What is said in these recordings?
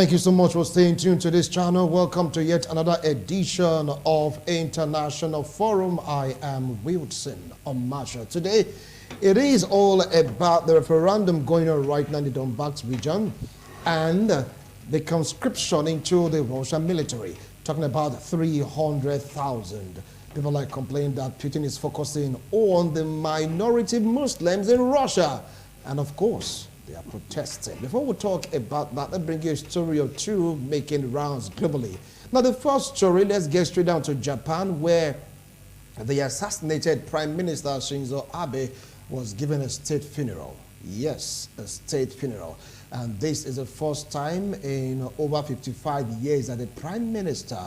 Thank you so much for staying tuned to this channel. Welcome to yet another edition of International Forum. I am Wilson Omasha. Today, it is all about the referendum going on right now in the Donbass region and the conscription into the Russian military. Talking about 300,000. People are complaining that Putin is focusing on the minority Muslims in Russia. And of course, they are protesting. Before we talk about that, let's bring you a story or two making rounds globally. Now, the first story, let's get straight down to Japan, where the assassinated Prime Minister Shinzo Abe was given a state funeral. Yes, a state funeral. And this is the first time in over 55 years that the Prime Minister,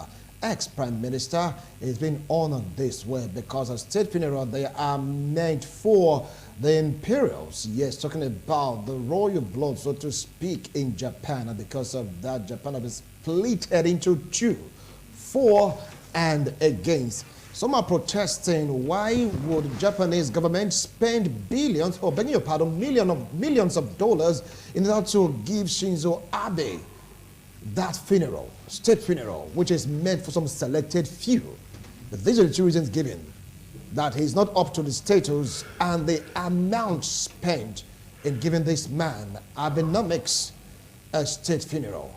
ex-Prime Minister, is being honored this way, because a state funeral, they are meant for the imperials. Yes, talking about the royal blood, so to speak, in Japan. And because of that, Japan has split into two, for and against. Some are protesting, why would the Japanese government spend billions, or begging your pardon, millions of dollars in order to give Shinzo Abe that funeral, state funeral, which is meant for some selected few. But these are the two reasons given: that he's not up to the status and the amount spent in giving this man Abenomics a state funeral.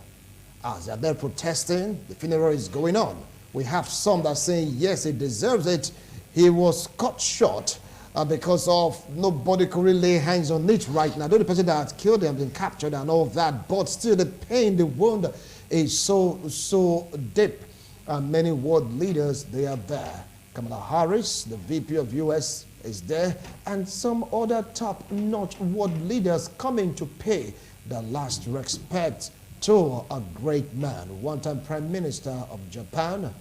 As they're there protesting, the funeral is going on. We have some that are saying, yes, he deserves it. He was cut short because of nobody could really lay hands on it right now. The only person that killed him, been captured and all that, but still the pain, the wound is so deep. And many world leaders, they are there. Kamala Harris, the VP of US, is there, and some other top-notch world leaders coming to pay the last respect to a great man, one-time Prime Minister of Japan,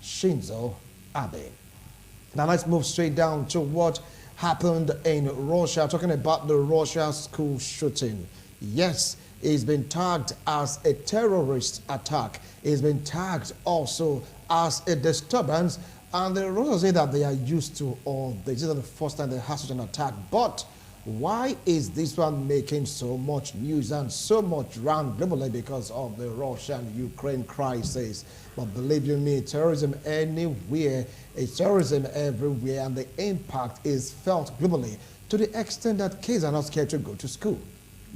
Shinzo Abe. Now let's move straight down to what happened in Russia, talking about the Russia school shooting. Yes, it's been tagged as a terrorist attack. It's been tagged also as a disturbance. And the Russians say that they are used to all this. This is not the first time they have such an attack. But why is this one making so much news and so much round globally? Because of the Russian-Ukraine crisis. But believe you me, terrorism anywhere is terrorism everywhere, and the impact is felt globally to the extent that kids are not scared to go to school.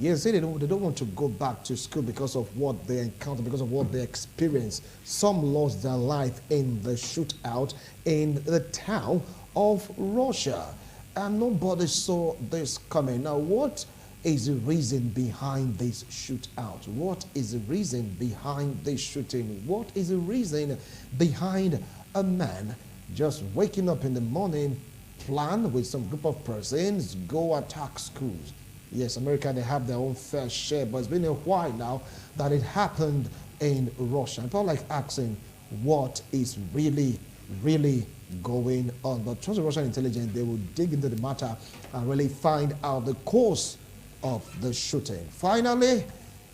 Yes, they don't want to go back to school because of what they encounter, because of what they experience. Some lost their life in the shootout in the town of Russia. And nobody saw this coming. Now, what is the reason behind this shootout? What is the reason behind this shooting? What is the reason behind a man just waking up in the morning, plan with some group of persons, go attack schools? Yes, America, they have their own fair share, but it's been a while now that it happened in Russia. And people like asking, what is really going on? But trust the Russian intelligence, they will dig into the matter and really find out the cause of the shooting. Finally,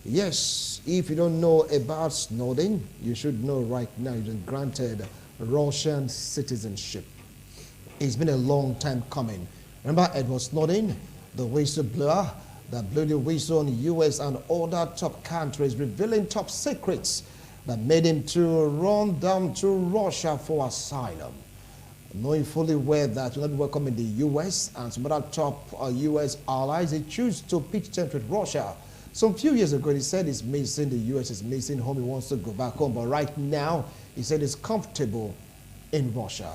yes, if you don't know about Snowden, you should know right now you've been granted Russian citizenship. It's been a long time coming. Remember Edward Snowden, the whistleblower that blew the whistle on the US and other top countries, revealing top secrets that made him to run down to Russia for asylum. Knowing fully well that you're not welcome in the US and some other top US allies, he chose to pitch tent with Russia. Some few years ago, he said he's missing the US, he's missing home, he wants to go back home. But right now, he said he's comfortable in Russia.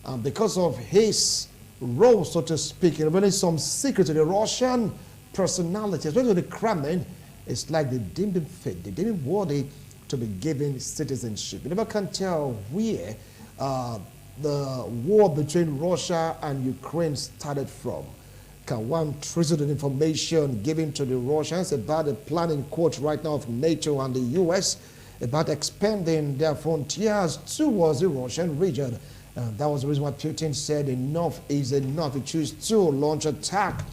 And because of his role, so to speak, in revealing some secrets to the Russian personality, especially the Kremlin, it's like they deemed him fit, they deemed him worthy to be given citizenship. You never can tell where the war between Russia and Ukraine started from. Can one trace the information given to the Russians about the plan in quotes right now of NATO and the US about expanding their frontiers towards the Russian region? And that was the reason why Putin said enough is enough. He chose to launch an attack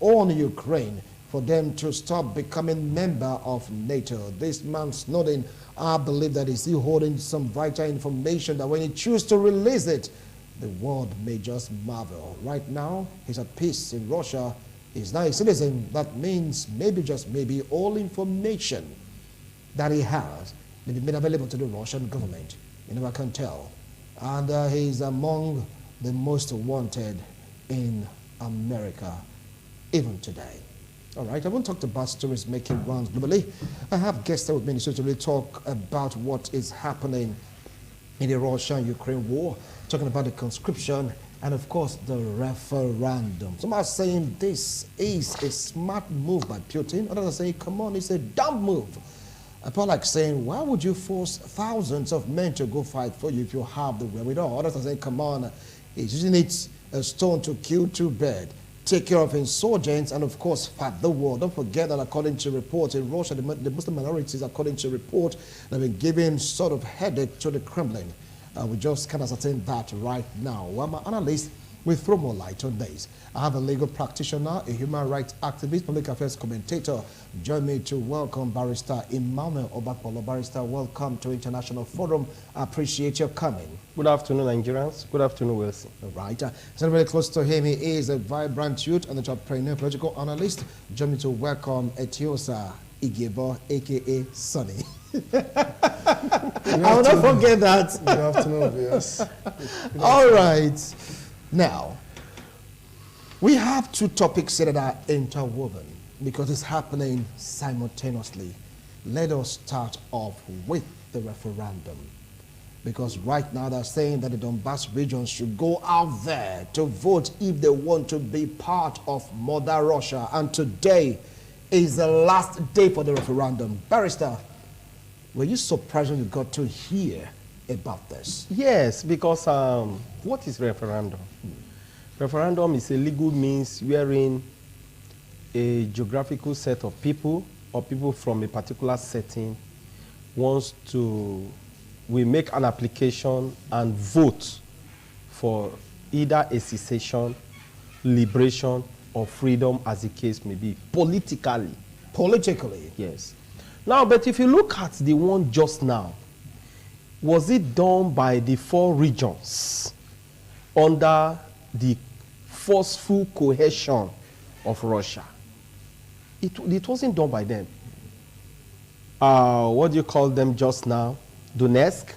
on Ukraine for them to stop becoming member of NATO. This man Snowden, I believe that he's still holding some vital information that when he chooses to release it, the world may just marvel. Right now, he's at peace in Russia. He's now a citizen. That means maybe, just maybe, all information that he has been made available to the Russian government. You never can tell. And he's among the most wanted in America, even today. All right, I won't talk about stories making rounds globally. I have guests that with me to really talk about what is happening in the Russia-Ukraine war, talking about the conscription, and of course the referendum. Some are saying this is a smart move by Putin. Others are saying, come on, it's a dumb move. People like saying, why would you force thousands of men to go fight for you if you have the wherewithal? Others are saying, come on, he's using it a stone to kill two birds, take care of insurgents, and of course fight the war. Don't forget that according to reports in Russia, the Muslim minorities, according to report, have been giving sort of headache to the Kremlin. We just kind of ascertain that right now. Well, my analyst will throw more light on this. I have a legal practitioner, a human rights activist, public affairs commentator. Join me to welcome Barrister Emmanuel Obakpolo. Barrister, welcome to International Forum. I appreciate your coming. Good afternoon, Nigerians. Good afternoon, Wilson. All right. So very close to him, he is a vibrant youth and entrepreneur, political analyst. Join me to welcome Etiosa Igebo, a.k.a. Sonny. I will not forget that. Good afternoon, yes. All right. Now, we have two topics that are interwoven because it's happening simultaneously. Let us start off with the referendum. Because right now they're saying that the Donbass region should go out there to vote if they want to be part of Mother Russia. And today is the last day for the referendum. Barrister, were you surprised when you got to hear about this? Yes, because what is referendum? Referendum is a legal means wherein a geographical set of people or people from a particular setting wants to, we make an application and vote for either a secession, liberation, or freedom, as the case may be, politically. Politically? Yes. Now, but if you look at the one just now, was it done by the four regions under the forceful coercion of Russia? It wasn't done by them. What do you call them just now? Donetsk,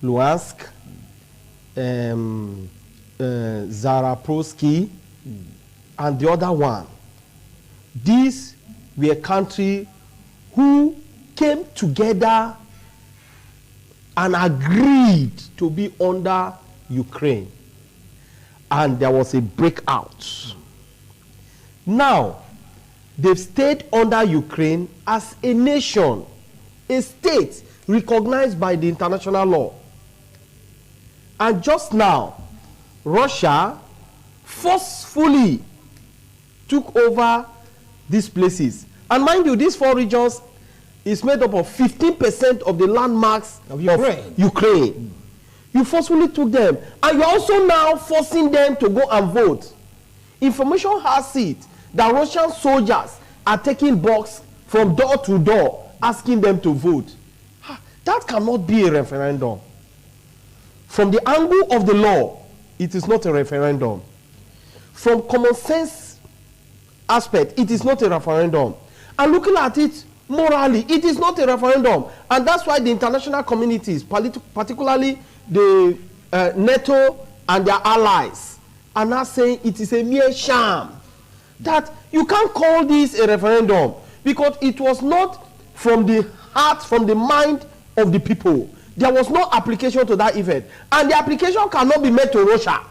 Luhansk, Zaporozhye, and the other one. These were countries who came together and agreed to be under Ukraine. And there was a breakout. Now, they've stayed under Ukraine as a nation, a state recognized by the international law. And just now, Russia forcefully took over these places. And mind you, these four regions is made up of 15% of the landmarks of Ukraine. You forcefully took them. And you're also now forcing them to go and vote. Information has it that Russian soldiers are taking boxes from door to door, asking them to vote. That cannot be a referendum. From the angle of the law, it is not a referendum. From common sense aspect, it is not a referendum. And looking at it morally, it is not a referendum. And that's why the international communities, particularly the NATO and their allies, are now saying it is a mere sham. That you can't call this a referendum because it was not from the heart, from the mind of the people. There was no application to that effect. And the application cannot be made to Russia.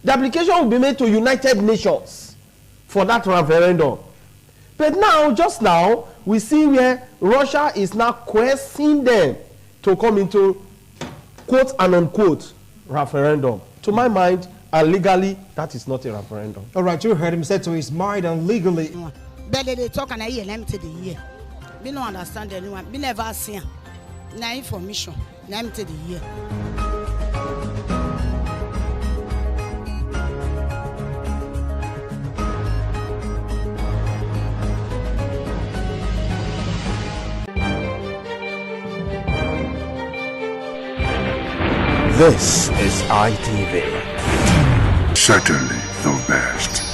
The application will be made to United Nations for that referendum. But now, just now, we see where Russia is now coercing them to come into quote and unquote referendum. To my mind, and legally, that is not a referendum. All right, you heard him say to his mind and legally. But they talk and I hear them to the year. We don't understand anyone. We never see no information. Them to the year. This is ITV. Certainly the best.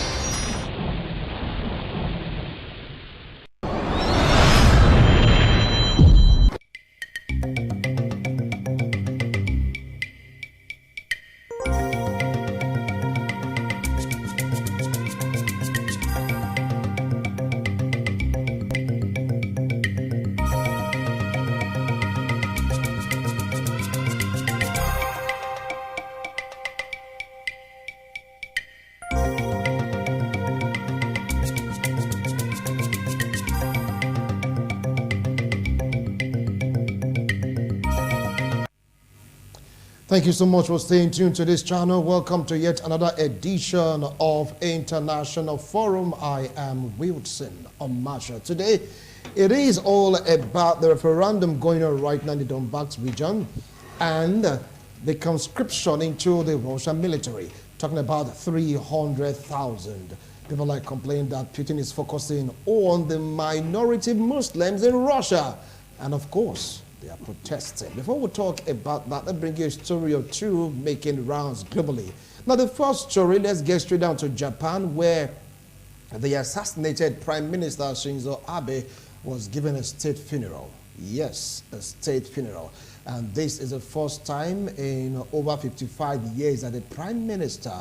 Thank you so much for staying tuned to this channel. Welcome to yet another edition of International Forum. I am Wilson Omasha. Today, it is all about the referendum going on right now in the Donbass region and the conscription into the Russian military. Talking about 300,000. People are complaining that Putin is focusing on the minority Muslims in Russia. And of course, they are protesting. Before we talk about that, let's bring you a story or two making rounds globally. Now, the first story, let's get straight down to Japan, where the assassinated Prime Minister Shinzo Abe was given a state funeral. Yes, a state funeral. And this is the first time in over 55 years that the Prime Minister,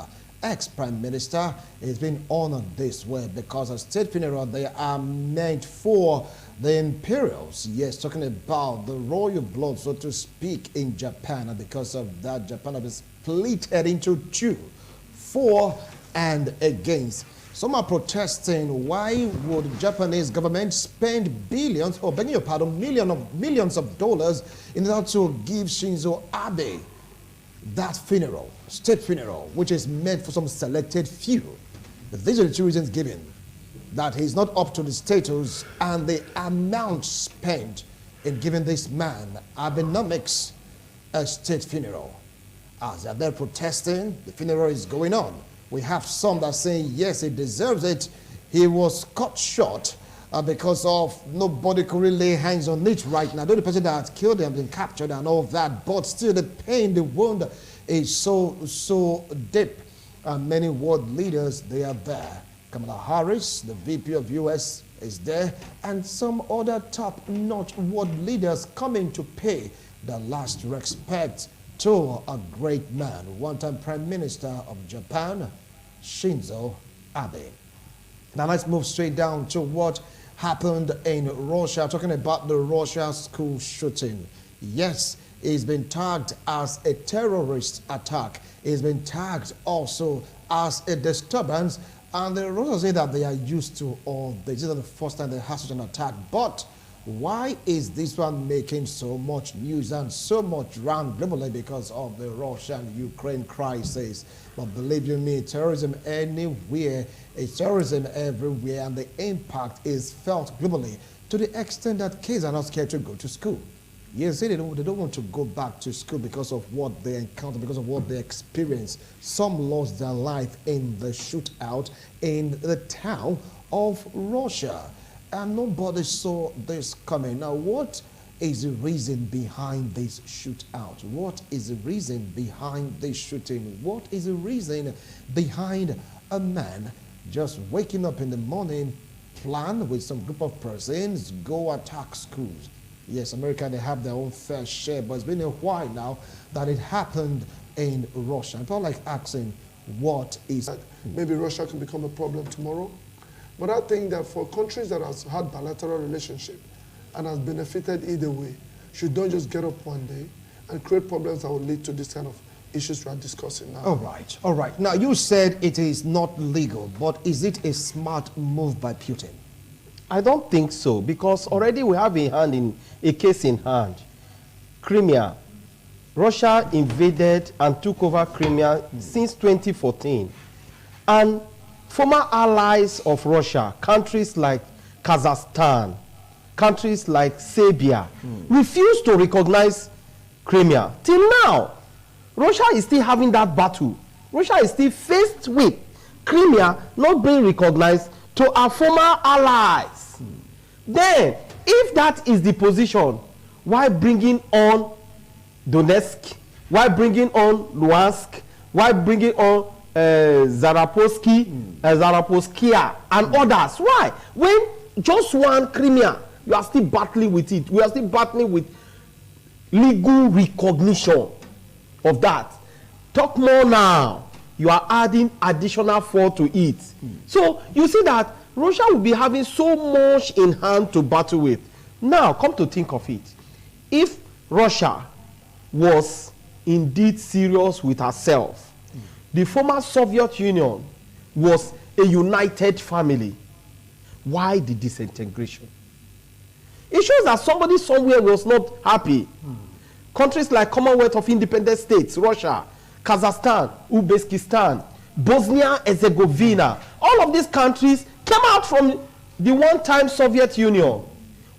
ex-Prime Minister, is being honored this way, because a state funeral, they are meant for the imperials. Yes, talking about the royal blood, so to speak, in Japan. And because of that, Japan has been split into two, for and against. Some are protesting, why would the Japanese government spend billions, or begging your pardon, millions of dollars in order to give Shinzo Abe that funeral, state funeral, which is meant for some selected few. But these are the two reasons given: that he's not up to the status and the amount spent in giving this man Abenomics a state funeral. As they're there protesting, the funeral is going on. We have some that are saying, yes, he deserves it. He was cut short because of nobody could really lay hands on it right now. The only person that had killed him has been captured and all that, but still the pain, the wound is so deep. And many world leaders, they are there. Kamala Harris, the VP of US, is there, and some other top-notch world leaders coming to pay the last respect to a great man, one-time Prime Minister of Japan, Shinzo Abe. Now let's move straight down to what happened in Russia, talking about the Russia school shooting. Yes, it's been tagged as a terrorist attack. It's been tagged also as a disturbance. And the Russians say that they are used to all this. This is not the first time they have such an attack. But why is this one making so much news and so much round globally? Because of the Russia-Ukraine crisis. But believe you me, terrorism anywhere is terrorism everywhere, and the impact is felt globally to the extent that kids are not scared to go to school. Yes, they don't want to go back to school because of what they encounter, because of what they experience. Some lost their life in the shootout in the town of Russia. And nobody saw this coming. Now, what is the reason behind this shootout? What is the reason behind this shooting? What is the reason behind a man just waking up in the morning, plan with some group of persons, go attack schools? Yes, America, they have their own fair share, but it's been a while now that it happened in Russia. I felt like asking, what is... Maybe Russia can become a problem tomorrow. But I think that for countries that has had bilateral relationship and has benefited either way, should not just get up one day and create problems that will lead to this kind of issues we are discussing now. All right. Now, you said it is not legal, but is it a smart move by Putin? I don't think so, because already we have a case in hand. Crimea. Russia invaded and took over Crimea since 2014. And former allies of Russia, countries like Kazakhstan, countries like Serbia, refused to recognize Crimea. Till now, Russia is still having that battle. Russia is still faced with Crimea not being recognized to our former allies. Then, if that is the position, why bringing on Donetsk? Why bringing on Luhansk? Why bringing on Zaporozhye, and others? Why? When just one Crimea, you are still battling with it. We are still battling with legal recognition of that. Talk more now. You are adding additional 4 to it. So you see that Russia will be having so much in hand to battle with. Now, come to think of it. If Russia was indeed serious with herself, the former Soviet Union was a united family. Why the disintegration? It shows that somebody somewhere was not happy. countries like Commonwealth of Independent States, Russia, Kazakhstan, Uzbekistan, Bosnia-Herzegovina, all of these countries came out from the one-time Soviet Union.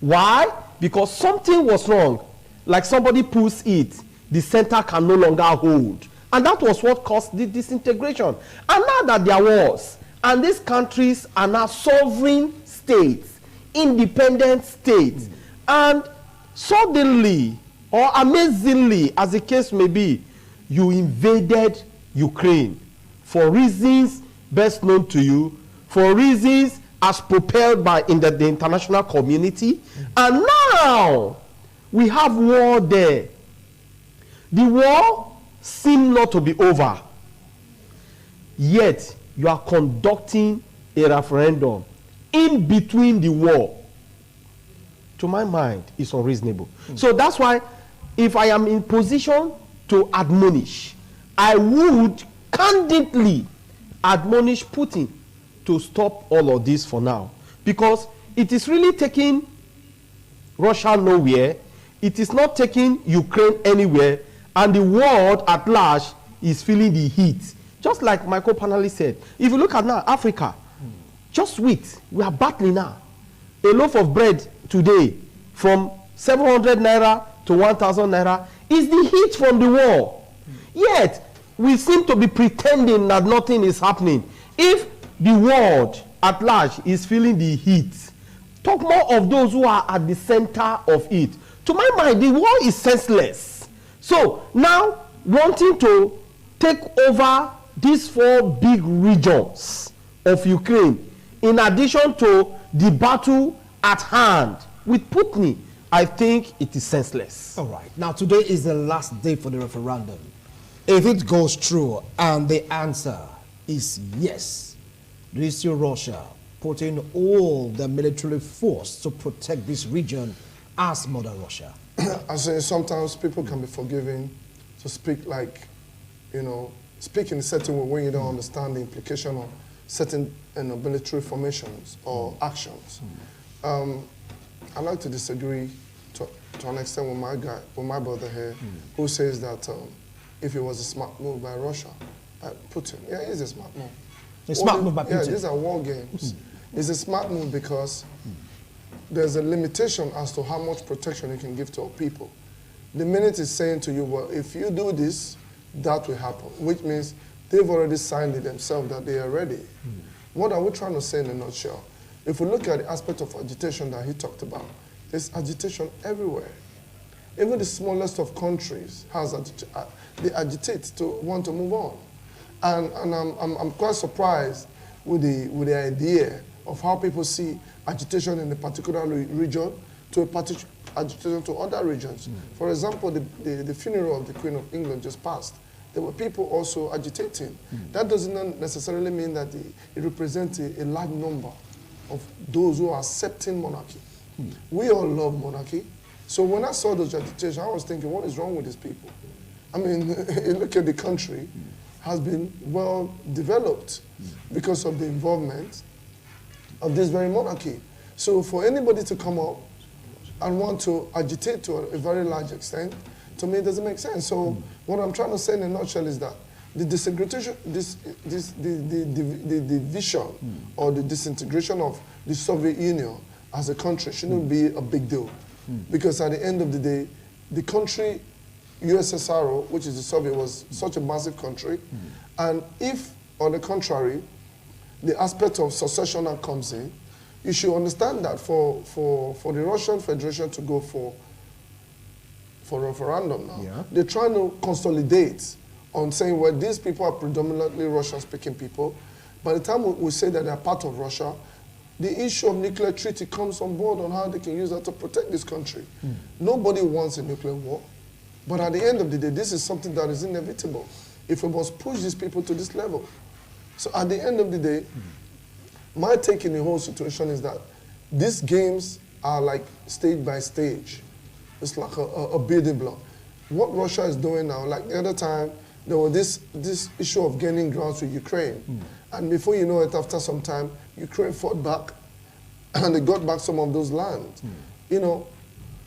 Why? Because something was wrong. Like somebody puts it, the center can no longer hold. And that was what caused the disintegration. And now that there was, and these countries are now sovereign states, independent states, and suddenly, or amazingly, as the case may be, you invaded Ukraine for reasons best known to you, for reasons as propelled by the international community, and now we have war there. The war seems not to be over, yet you are conducting a referendum in between the war. To my mind, it's unreasonable. So that's why, if I am in position to admonish, I would candidly admonish Putin to stop all of this for now, because it is really taking Russia nowhere, it is not taking Ukraine anywhere, and the world at large is feeling the heat. Just like my co-panelist said, if you look at now Africa, just wait, we are battling now. A loaf of bread today from 700 naira to 1,000 naira is the heat from the war. Yet we seem to be pretending that nothing is happening. If the world at large is feeling the heat, talk more of those who are at the center of it. To my mind, the war is senseless. So now, wanting to take over these 4 big regions of Ukraine, in addition to the battle at hand with Putin, I think it is senseless. All right. Now, today is the last day for the referendum. If it goes through and the answer is yes, do you see Russia putting all the military force to protect this region as Mother Russia? I say sometimes people can be forgiving to speak like, speak in a certain way when you don't understand the implication of certain military formations or actions. I like to disagree to an extent with my brother here, who says that if it was a smart move by Russia, Putin, yeah, it is a smart move. A smart move by Putin? Yeah, these are war games. It's a smart move because there's a limitation as to how much protection you can give to our people. The minute it's saying to you, well, if you do this, that will happen, which means they've already signed it themselves that they are ready. What are we trying to say in a nutshell? If we look at the aspect of agitation that he talked about, there's agitation everywhere. Even the smallest of countries they agitate to want to move on. And I'm quite surprised with the idea of how people see agitation in a particular region to a particular agitation to other regions. For example, the funeral of the Queen of England just passed. There were people also agitating. That does not necessarily mean that it represents a large number of those who are accepting monarchy. We all love monarchy. So when I saw those agitations, I was thinking, what is wrong with these people? I mean, look at the country has been well developed because of the involvement of this very monarchy. So for anybody to come up and want to agitate to a very large extent, to me it doesn't make sense. So what I'm trying to say in a nutshell is that the disintegration, the division or the disintegration of the Soviet Union as a country shouldn't be a big deal. Because at the end of the day, the country, USSR, which is the Soviet, was such a massive country. And if, on the contrary, the aspect of secession that comes in, you should understand that for the Russian Federation to go for referendum now, they're trying to consolidate on saying, well, these people are predominantly Russian-speaking people. By the time we say that they're part of Russia, the issue of nuclear treaty comes on board on how they can use that to protect this country. Nobody wants a nuclear war. But at the end of the day, this is something that is inevitable if we must push these people to this level. So at the end of the day, my take in the whole situation is that these games are like stage by stage. It's like a building block. What Russia is doing now, like the other time, there was this issue of gaining grounds with Ukraine. And before you know it, after some time, Ukraine fought back and they got back some of those lands. You know,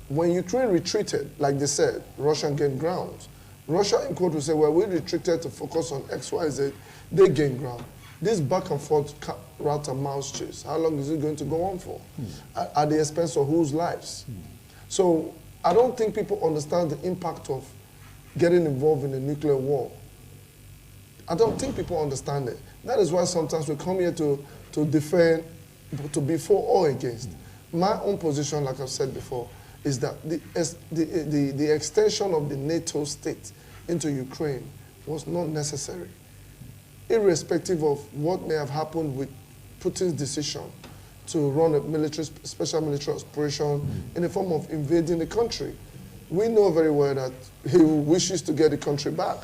when Ukraine retreated, like they said, Russia gained ground. Russia, in quote, will say, well, we retreated to focus on X, Y, Z. They gained ground. This back and forth rat and mouse chase, how long is it going to go on for? At the expense of whose lives? So I don't think people understand the impact of getting involved in a nuclear war. I don't think people understand it. That is why sometimes we come here to defend, to be for or against. My own position, like I've said before, is that the extension of the NATO state into Ukraine was not necessary, irrespective of what may have happened with Putin's decision to run a special military operation in the form of invading the country. We know very well that he wishes to get the country back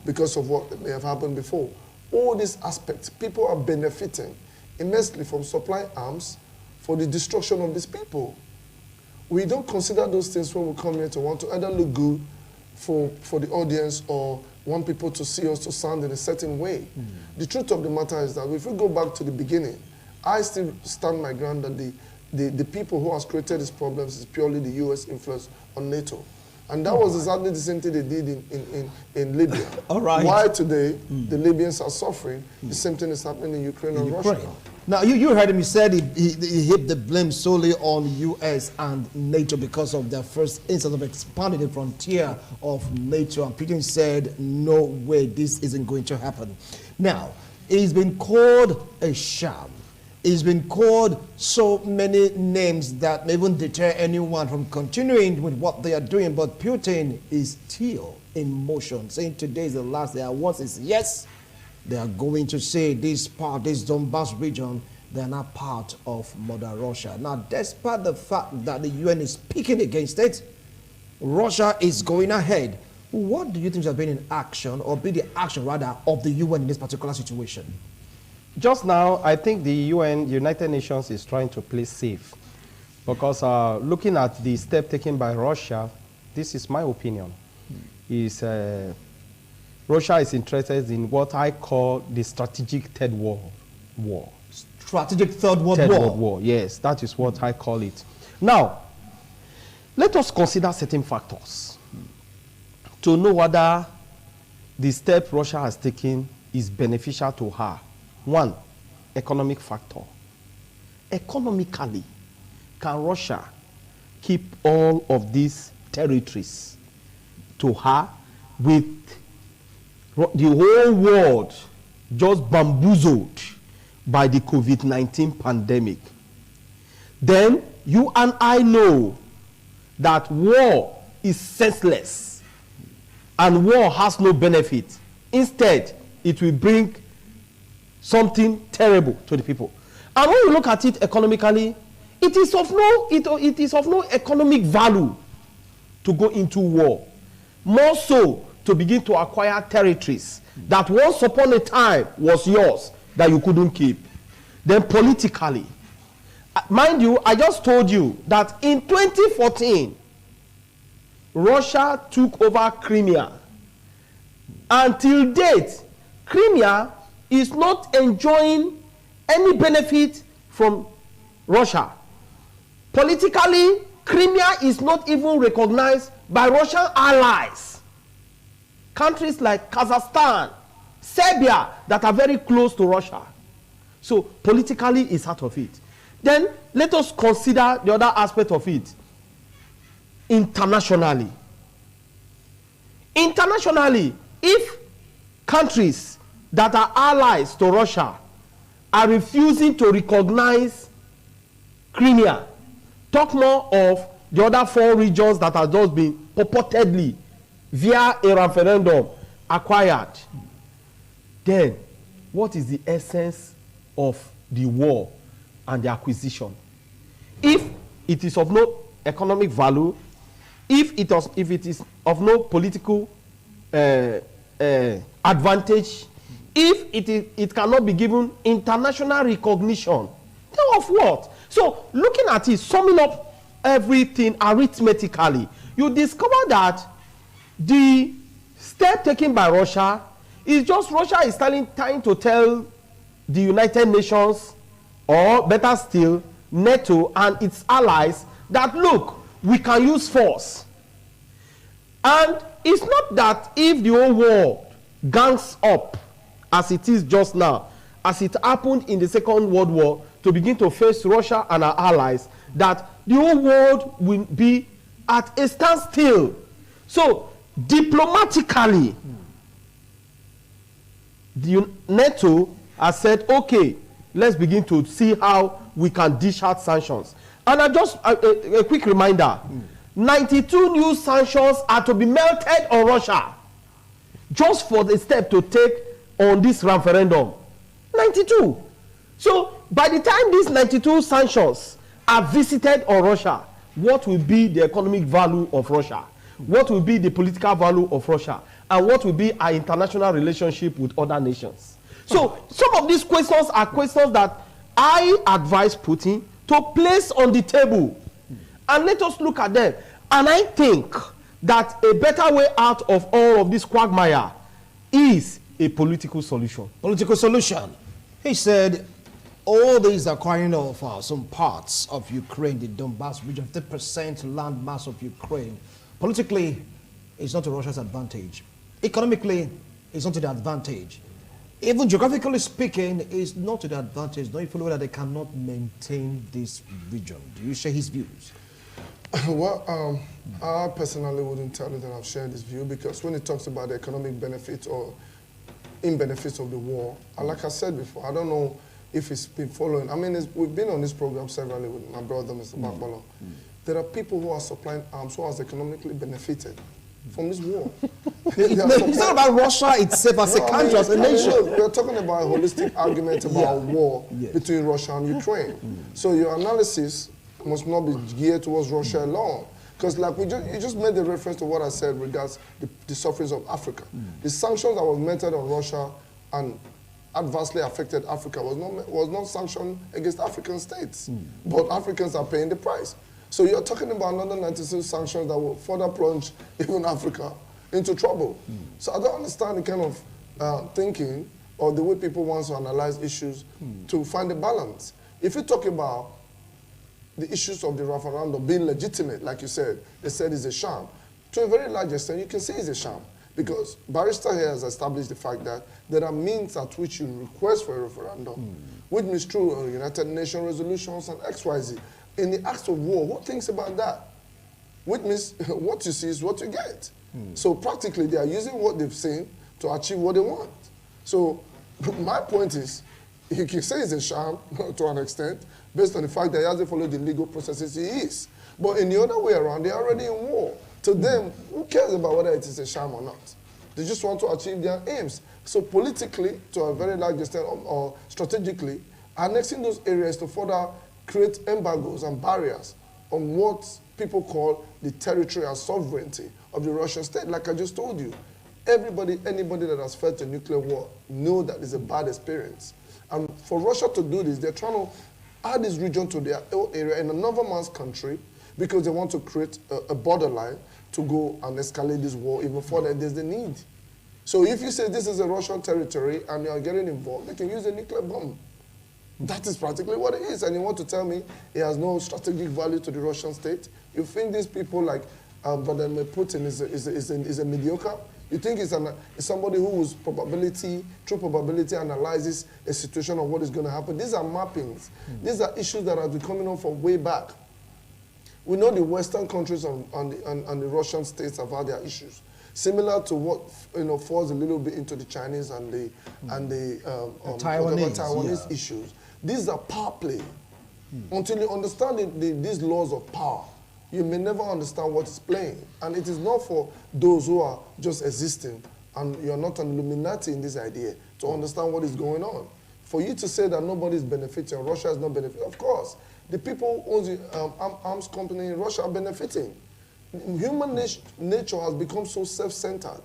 because of what may have happened before. All these aspects, people are benefiting immensely from supplying arms for the destruction of these people. We don't consider those things when we come here to want to either look good for the audience or want people to see us to sound in a certain way. The truth of the matter is that if we go back to the beginning, I still stand my ground that the people who has created these problems is purely the US influence on NATO. And that was exactly the same thing they did in Libya. All right. Why today the Libyans are suffering, the same thing is happening in Ukraine and Russia. Now, you heard him, he said he hit the blame solely on US and NATO because of their first instance of expanding the frontier of NATO. And Putin said, no way, this isn't going to happen. Now, he's been called a sham. He's been called so many names that may even deter anyone from continuing with what they are doing. But Putin is still in motion, saying today is the last day. Once it's yes, they are going to say this Donbass region, they are not part of Mother Russia. Now, despite the fact that the UN is speaking against it, Russia is going ahead. What do you think has been in action, or be the action rather, of the UN in this particular situation? Just now, I think the UN, United Nations, is trying to play safe. Because looking at the step taken by Russia, this is my opinion, is Russia is interested in what I call the strategic third world war. Strategic third world war? Yes, that is what I call it. Now, let us consider certain factors to know whether the step Russia has taken is beneficial to her. One, economic factor. Economically, can Russia keep all of these territories to her with the whole world just bamboozled by the COVID-19 pandemic? Then you and I know that war is senseless and war has no benefit. Instead, it will bring something terrible to the people. And when you look at it economically, it is of no economic value to go into war. More so to begin to acquire territories that once upon a time was yours that you couldn't keep. Then politically, mind you, I just told you that in 2014, Russia took over Crimea. Until date, Crimea is not enjoying any benefit from Russia. Politically, Crimea is not even recognized by Russian allies. Countries like Kazakhstan, Serbia, that are very close to Russia. So politically, it's out of it. Then let us consider the other aspect of it. Internationally. Internationally, if countries that are allies to Russia are refusing to recognize Crimea, talk more of the other 4 regions that have just been purportedly via a referendum acquired, then what is the essence of the war and the acquisition? If it is of no economic value, if it is of no political advantage, if it cannot be given international recognition, then of what? So looking at it, summing up everything arithmetically, you discover that the step taken by Russia is just Russia is trying to tell the United Nations, or better still, NATO and its allies, that look, we can use force. And it's not that if the whole world gangs up as it is just now, as it happened in the Second World War, to begin to face Russia and our allies, that the whole world will be at a standstill. So, diplomatically, the NATO has said, okay, let's begin to see how we can dish out sanctions. And I just, a quick reminder, 92 new sanctions are to be melted on Russia just for the step to take on this referendum. 92. So by the time these 92 sanctions are visited on Russia, what will be the economic value of Russia? What will be the political value of Russia? And what will be our international relationship with other nations? So some of these questions are questions that I advise Putin to place on the table. And let us look at them. And I think that a better way out of all of this quagmire is a political solution. Political solution. He said, all these acquiring of some parts of Ukraine, the Donbass region, 50% land mass of Ukraine, politically, it's not to Russia's advantage. Economically, it's not to their advantage. Even geographically speaking, it's not to their advantage. Don't you feel that they cannot maintain this region? Do you share his views? Well, I personally wouldn't tell you that I've shared this view, because when it talks about the economic benefits or in benefits of the war, and like I said before, I don't know if it's been following. I mean, we've been on this program severally with my brother, Mr. Bakbalo. There are people who are supplying arms who are economically benefited from this war. It's not about Russia itself as a country, as a nation. We're talking about a holistic argument about war between Russia and Ukraine. So your analysis must not be geared towards Russia alone. Because like you just made the reference to what I said regards the sufferings of Africa. The sanctions that was meted on Russia and adversely affected Africa was not sanctioned against African states. But Africans are paying the price. So you're talking about another 96 sanctions that will further plunge even Africa into trouble. So I don't understand the kind of thinking or the way people want to analyze issues to find a balance. If you talk about the issues of the referendum being legitimate, like you said, they said it's a sham. To a very large extent, you can say it's a sham, because Barrister here has established the fact that there are means at which you request for a referendum, which means through United Nations resolutions and XYZ. In the acts of war, who thinks about that? Which means what you see is what you get. So practically, they are using what they've seen to achieve what they want. So my point is, you can say it's a sham to an extent, based on the fact that he hasn't followed the legal processes he is. But in the other way around, they're already in war. To them, who cares about whether it is a sham or not? They just want to achieve their aims. So politically, to a very large extent, or strategically, annexing those areas to further create embargoes and barriers on what people call the territory and sovereignty of the Russian state. Like I just told you, anybody that has felt a nuclear war know that it's a bad experience. And for Russia to do this, they're trying to add this region to their own area in another man's country, because they want to create a borderline to go and escalate this war even further. There's the need. So if you say this is a Russian territory and you are getting involved, they can use a nuclear bomb. That is practically what it is. And you want to tell me it has no strategic value to the Russian state? You think these people like Vladimir Putin is a mediocre? You think it's somebody whose true probability analyzes a situation of what is going to happen? These are mappings. These are issues that have been coming on from way back. We know the Western countries and the Russian states have had their issues, similar to what falls a little bit into the Chinese and the Taiwanese issues. These are power play. Until you understand these laws of power, you may never understand what is playing. And it is not for those who are just existing and you're not an Illuminati in this idea to understand what is going on. For you to say that nobody is benefiting, Russia is not benefiting, of course. The people who own the arms company in Russia are benefiting. Human nature has become so self-centered.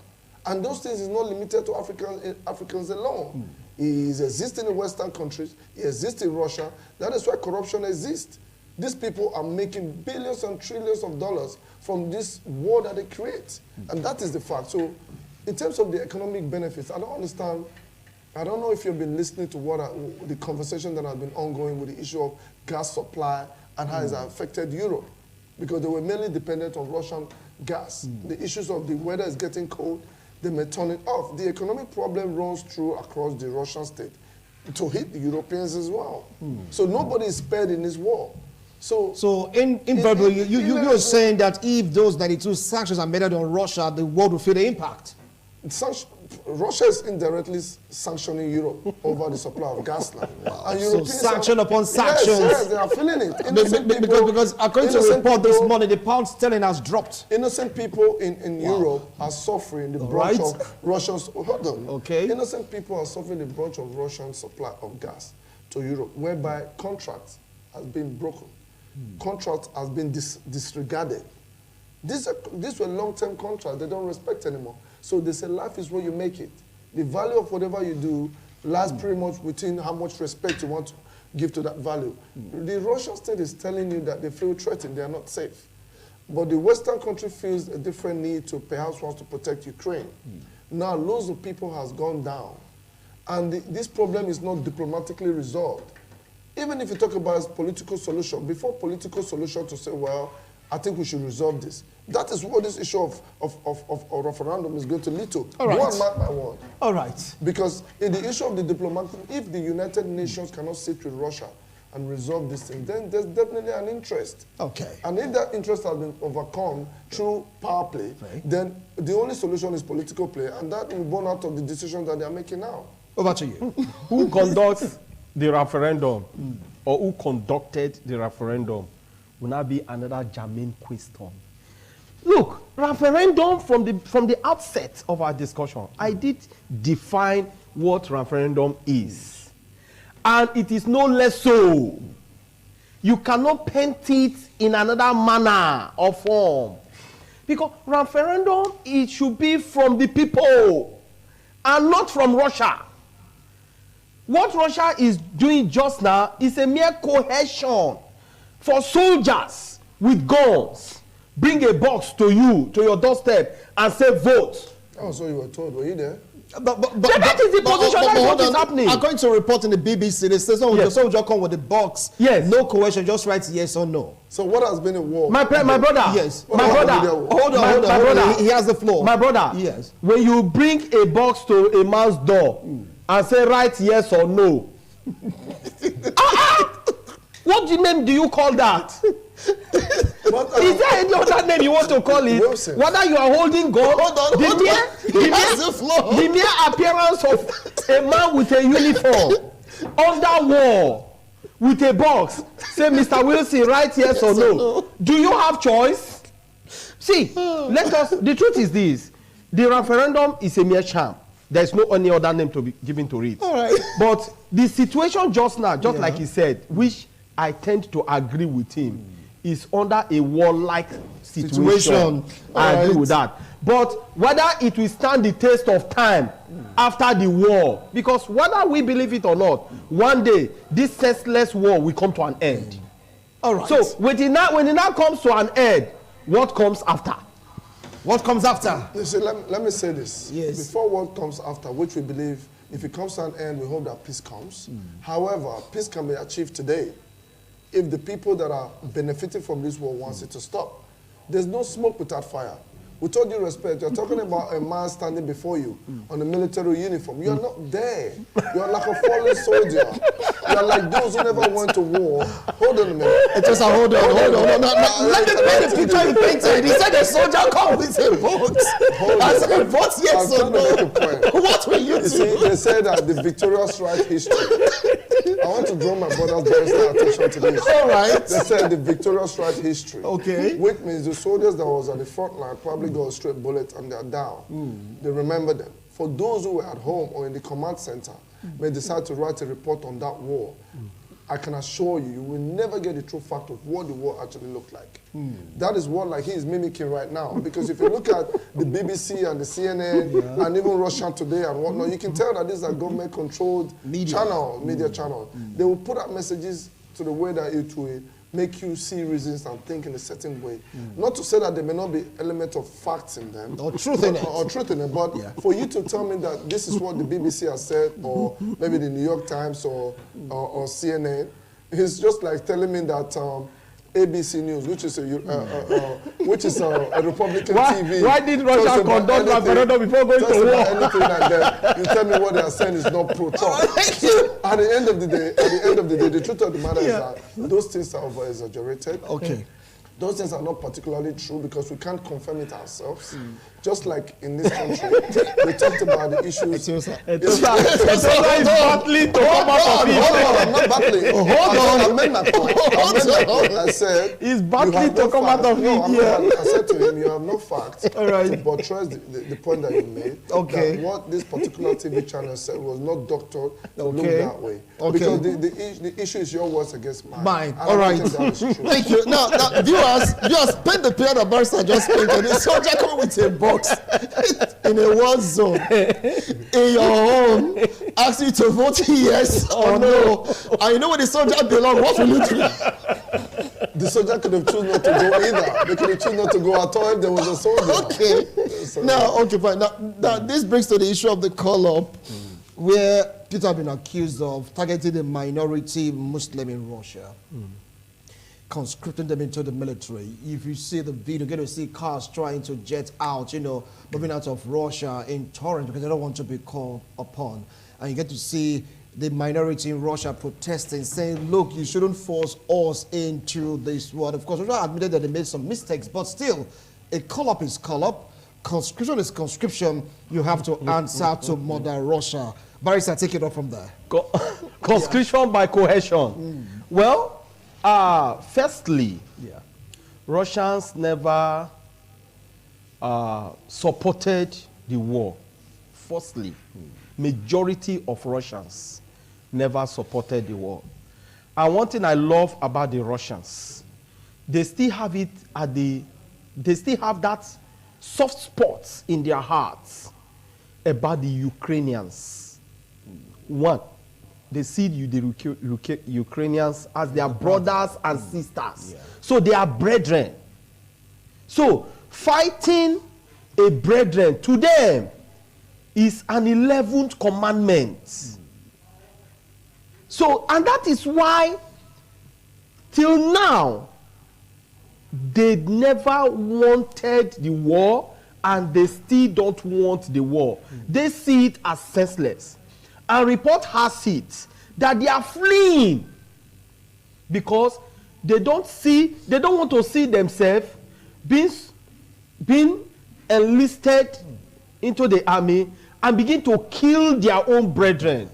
And those things is not limited to Africans alone. It exists in the Western countries. It exists in Russia. That is why corruption exists. These people are making billions and trillions of dollars from this war that they create. And that is the fact. So in terms of the economic benefits, I don't understand. I don't know if you've been listening to the conversation that has been ongoing with the issue of gas supply and how it's affected Europe. because they were mainly dependent on Russian gas. The issues of the weather is getting cold, they may turn it off. The economic problem runs through across the Russian state to hit the Europeans as well. So nobody is spared in this war. So invariably, you're saying that if those 92 sanctions are made on Russia, the world will feel the impact. Russia is indirectly sanctioning Europe over the supply of gas now. Wow. And so sanction upon sanctions. Yes, they are feeling it. Because according to a report this morning, the pound sterling has dropped. Innocent people in Europe are suffering the brunt of Russia's... Hold on. Okay. Innocent people are suffering the brunt of Russian supply of gas to Europe, whereby contracts has been broken. Contracts has been disregarded. These were long-term contracts. They don't respect anymore. So they say life is where you make it. The value of whatever you do lies pretty much within how much respect you want to give to that value. The Russian state is telling you that they feel threatened, they are not safe. But the Western country feels a different need to perhaps wants to protect Ukraine. Now loads of people has gone down. And this problem is not diplomatically resolved. Even if you talk about political solution, before political solution to say, well, I think we should resolve this. That is what this issue of referendum is going to lead to. All right. One mark by one. All right. Because in the issue of the diplomatic, if the United Nations cannot sit with Russia and resolve this thing, then there's definitely an interest. Okay. And if that interest has been overcome through power play, then the only solution is political play, and that will born out of the decisions that they are making now. Over to you. Who conducts the referendum or who conducted the referendum will now be another germane question. Look, referendum from the outset of our discussion, I did define what referendum is. And it is no less so. You cannot paint it in another manner or form. Because referendum, it should be from the people and not from Russia. What Russia is doing just now is a mere coercion for soldiers with guns. Bring a box to you, to your doorstep, and say vote. Oh, so you were told, were you there? That is the position, that is what is happening. According to a report in the BBC, they say someone will come with the box. Yes. No coercion, just write yes or no. So what has been a war? My brother. Yes. My brother. Hold on. He has the floor. My brother. Yes. When you bring a box to a man's door and say write yes or no. What name do you call that? Is there any other name you want to call it? Wilson. Whether you are holding gun, the mere appearance of a man with a uniform under war with a box, say, Mr. Wilson, write yes or no. Do you have choice? See, the truth is this. The referendum is a mere sham. There is no any other name to be given to it. All right. But the situation just now, just like he said, which I tend to agree with him, is under a warlike situation. I agree with that. But whether it will stand the test of time after the war, because whether we believe it or not, one day this senseless war will come to an end. All right. So when it now comes to an end, what comes after? What comes after? Listen, let me say this. Yes. Before what comes after, which we believe, if it comes to an end, we hope that peace comes. However, peace can be achieved today if the people that are benefiting from this war wants it to stop. There's no smoke without fire. With all due respect, you're talking about a man standing before you on a military uniform. You're not there. You're like a fallen soldier. You're like those who never went to war. Hold on a minute. Just hold on. Let me paint the picture you painted. He said a soldier come with a boat. I said, vote yes or no. What will you do? See, they say that the victorious right history. I want to draw my brother's barrister attention to this. All right. They said the victorious right history. Okay. Which means the soldiers that was at the front line probably got a straight bullet and they're down. They remember them. For those who were at home or in the command center, may decide to write a report on that war, I can assure you, you will never get the true fact of what the war actually looked like. That is what like he is mimicking right now. Because if you look at the BBC and the CNN and even Russia Today and whatnot, you can tell that these are government-controlled media channels. They will put out messages to the way that it will make you see reasons and think in a certain way. Not to say that there may not be element of facts in them. Or truth in it. Or truth in it. But for you to tell me that this is what the BBC has said, or maybe the New York Times or CNN, it's just like telling me that ABC News, which is a Republican TV. Why did Russia conduct referendum before going to war? Anything like that, you tell me what they are saying is not pro-Trump. So at the end of the day, the truth of the matter is that those things are over-exaggerated. Okay. Those things are not particularly true because we can't confirm it ourselves. Just like in this country, we talked about the issues. It's battling to come out of it. Hold on, I'm not battling. Hold on. I made my point. I said he's battling to come out of it. I said to him, you have no facts to buttress the point that you made. Okay. That what this particular TV channel said was not doctored to look that way. Because the issue is your words against mine. All right. Thank you. Now, viewers, spend the period of Barrister just spent on this soldier coming with a box in a war zone in your home, ask you to vote yes or no. And you know where the soldier belongs, what will you do? The soldier could have chosen not to go either. They could have chosen not to go at all if there was a soldier. Okay. Now, fine. Now, this brings to the issue of the call-up, where people have been accused of targeting the minority Muslim in Russia. Conscripting them into the military. If you see the video, you're going to see cars trying to jet out, moving out of Russia in torrent because they don't want to be called upon. And you get to see the minority in Russia protesting, saying, look, you shouldn't force us into this war. Of course, Russia admitted that they made some mistakes, but still, a call-up is call-up. Conscription is conscription. You have to answer to Mother Russia. Barrister, take it up from there. Conscription by coercion. Well, firstly, Russians never supported the war. Firstly, majority of Russians never supported the war. And one thing I love about the Russians, they still have they still have that soft spot in their hearts about the Ukrainians. One, they see the Ukrainians as their brothers and sisters. So they are brethren. So fighting a brethren to them is an 11th commandment. So, and that is why till now they never wanted the war and they still don't want the war. They see it as senseless. And report has it that they are fleeing because they don't want to see themselves being enlisted into the army and begin to kill their own brethren.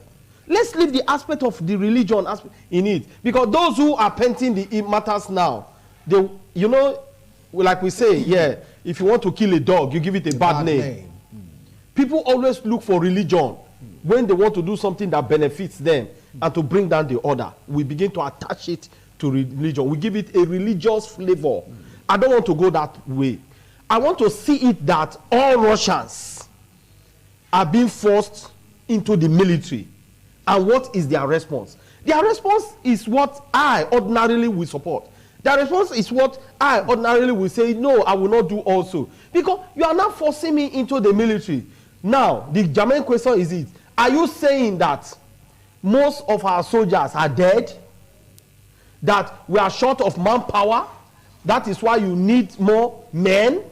Let's leave the aspect of the religion in it, because those who are painting the matters now, like we say, if you want to kill a dog, you give it a bad name. People always look for religion when they want to do something that benefits them and to bring down the order. We begin to attach it to religion. We give it a religious flavor. I don't want to go that way. I want to see it that all Russians are being forced into the military. And what is their response? Their response is what I ordinarily will support. Their response is what I ordinarily will say, no, I will not do also. Because you are not forcing me into the military. Now, the German question is it, are you saying that most of our soldiers are dead? That we are short of manpower? That is why you need more men?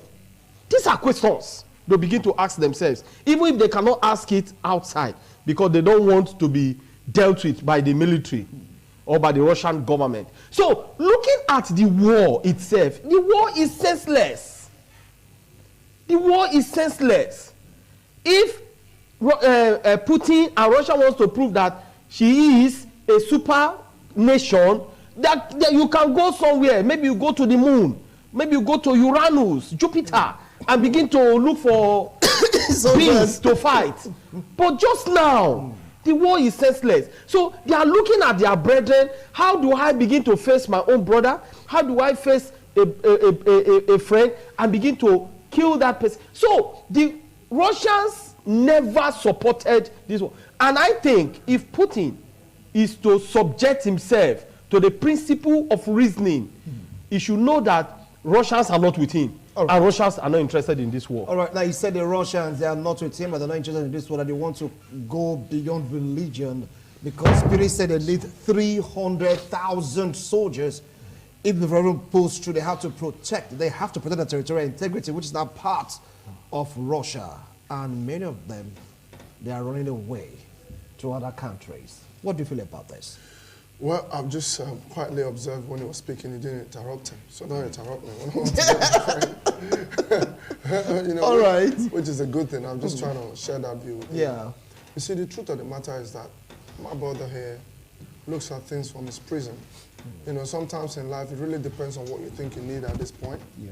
These are questions they begin to ask themselves, even if they cannot ask it outside, because they don't want to be dealt with by the military or by the Russian government. So, looking at the war itself, the war is senseless. The war is senseless. If Putin and Russia wants to prove that she is a super nation, that you can go somewhere. Maybe you go to the moon. Maybe you go to Uranus, Jupiter, and begin to look for beings to fight. But just now, the war is senseless. So they are looking at their brethren. How do I begin to face my own brother? How do I face a friend and begin to kill that person? So the Russians never supported this war. And I think if Putin is to subject himself to the principle of reasoning, he should know that Russians are not with him. Right. And Russians are not interested in this war. All right, now you said the Russians, they are not with him, but they're not interested in this war, and they want to go beyond religion, because Spirit said they need 300,000 soldiers if the referendum pulls through, they have to protect their territorial integrity, which is now part of Russia. And many of them, they are running away to other countries. What do you feel about this? Well, I've just quietly observed when he was speaking, he didn't interrupt him. So don't interrupt me. All right. Which is a good thing. I'm just trying to share that view with you. Yeah. You see, the truth of the matter is that my brother here looks at things from his prison. You know, sometimes in life, it really depends on what you think you need at this point. Yeah.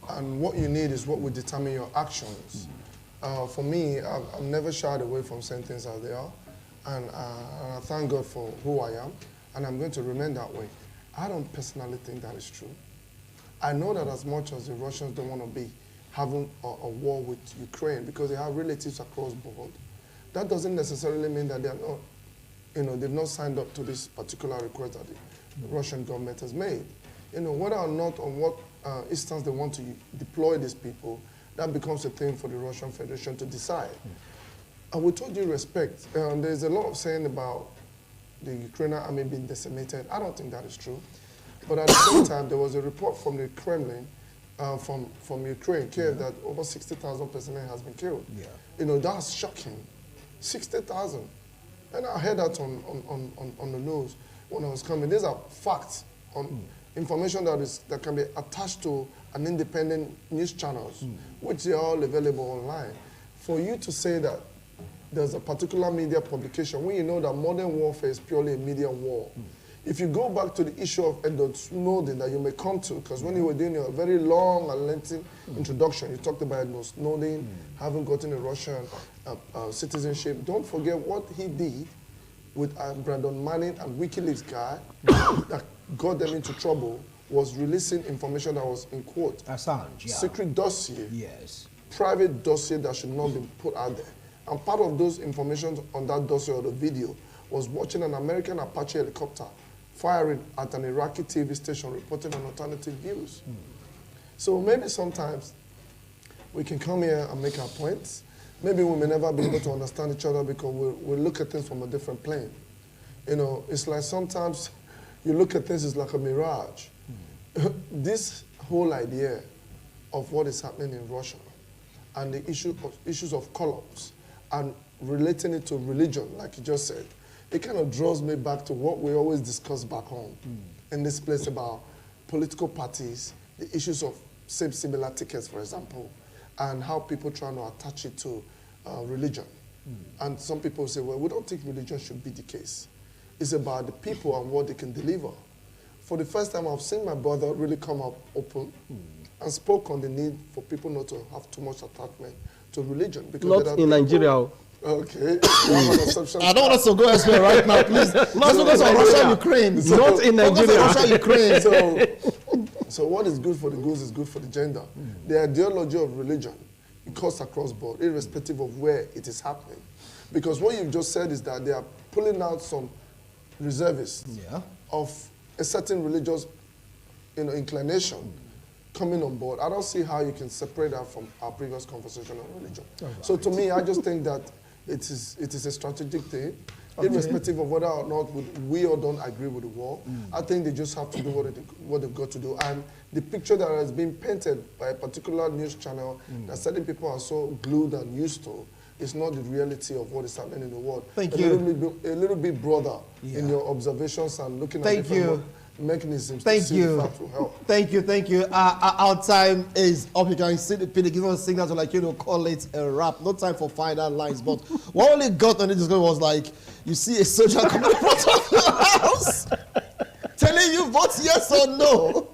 And what you need is what will determine your actions. For me, I've never shied away from saying things as they are. And I thank God for who I am. And I'm going to remain that way. I don't personally think that is true. I know that as much as the Russians don't want to be having a war with Ukraine because they have relatives across the board, that doesn't necessarily mean that they are not, they've not signed up to this particular request that the Russian government has made. Whether or not on what instance they want to deploy these people, that becomes a thing for the Russian Federation to decide. And with all due respect, there's a lot of saying about the Ukrainian army being decimated. I don't think that is true. But at the same time, there was a report from the Kremlin, from Ukraine, Kiev, that over 60,000 personnel has been killed. Yeah. That's shocking. 60,000. And I heard that on the news when I was coming. These are facts on information that can be attached to an independent news channels, which are all available online. For you to say that there's a particular media publication when you know that modern warfare is purely a media war. If you go back to the issue of Edward Snowden that you may come to, because when you were doing your very long and lengthy introduction, you talked about Edward Snowden having gotten a Russian citizenship. Don't forget what he did with Brandon Manning and WikiLeaks guy that got them into trouble was releasing information that was in quote Assange, yeah. Secret dossier, yes, private dossier that should not be put out there. And part of those information on that dossier or the video was watching an American Apache helicopter firing at an Iraqi TV station reporting on alternative views. So maybe sometimes we can come here and make our points. Maybe we may never be able to understand each other because we look at things from a different plane. It's like sometimes you look at things as like a mirage. This whole idea of what is happening in Russia and the issues of colors and relating it to religion, like you just said, it kind of draws me back to what we always discuss back home in this place about political parties, the issues of similar tickets, for example, and how people trying to attach it to religion. And some people say, well, we don't think religion should be the case. It's about the people and what they can deliver. For the first time, I've seen my brother really come up open and spoke on the need for people not to have too much attachment to religion. Because not in Nigeria. Okay. I don't want us to go elsewhere right now, please. Let's focus on Russia, Ukraine. Not in Nigeria. Russia, Ukraine. So what is good for the goose is good for the gender. The ideology of religion, it cuts across board, irrespective of where it is happening. Because what you've just said is that they are pulling out some reservists of a certain religious inclination coming on board. I don't see how you can separate that from our previous conversation on religion. Right. So to me, I just think that it is a strategic thing, irrespective of whether or not we or don't agree with the war. I think they just have to do what they've got to do. And the picture that has been painted by a particular news channel that certain people are so glued and used to is not the reality of what is happening in the world. Thank you. A little bit broader in your observations and looking at different mechanisms to see the fact will help. Thank you. Our time is up. You can see the PD give us signals to call it a wrap. No time for final lines, but what only got on it was like, you see a soldier coming in front of your house telling you vote yes or no.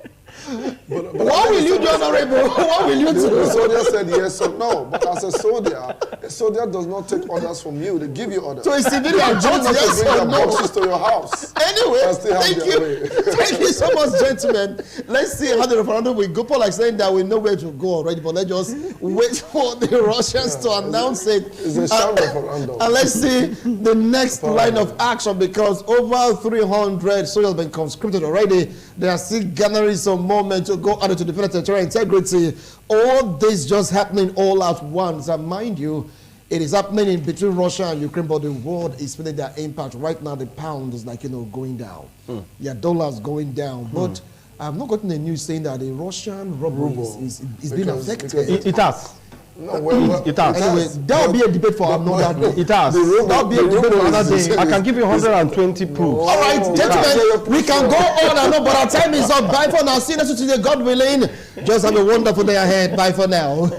But what will you do, Honorable? What will you do? The soldier said yes or no. But as a soldier does not take orders from you. They give you orders. So a civilian votes yes or no. Boxes to your house. Anyway, thank you. Thank you so much, gentlemen. Let's see how the referendum will go. Paul, like saying that we know where to go already, but let's just wait for the Russians to announce it. It's a sham referendum. And let's see the next line of action, because over 300 soldiers have been conscripted already. They are still gathering some moment to go out to defend territorial integrity. All this just happening all at once. And mind you, it is happening in between Russia and Ukraine, but the world is feeling their impact. Right now, the pound is going down. Yeah, dollar's going down. But I've not gotten the news saying that the Russian ruble is being affected. It has. No, It has. Anyway, that will be a debate for another day. It has. That will be a debate for another day. I can give you 120 proofs. All right, gentlemen, we can go on and on, but our time is up. Bye for now. See you next Tuesday, God willing. Just have a wonderful day ahead. Bye for now.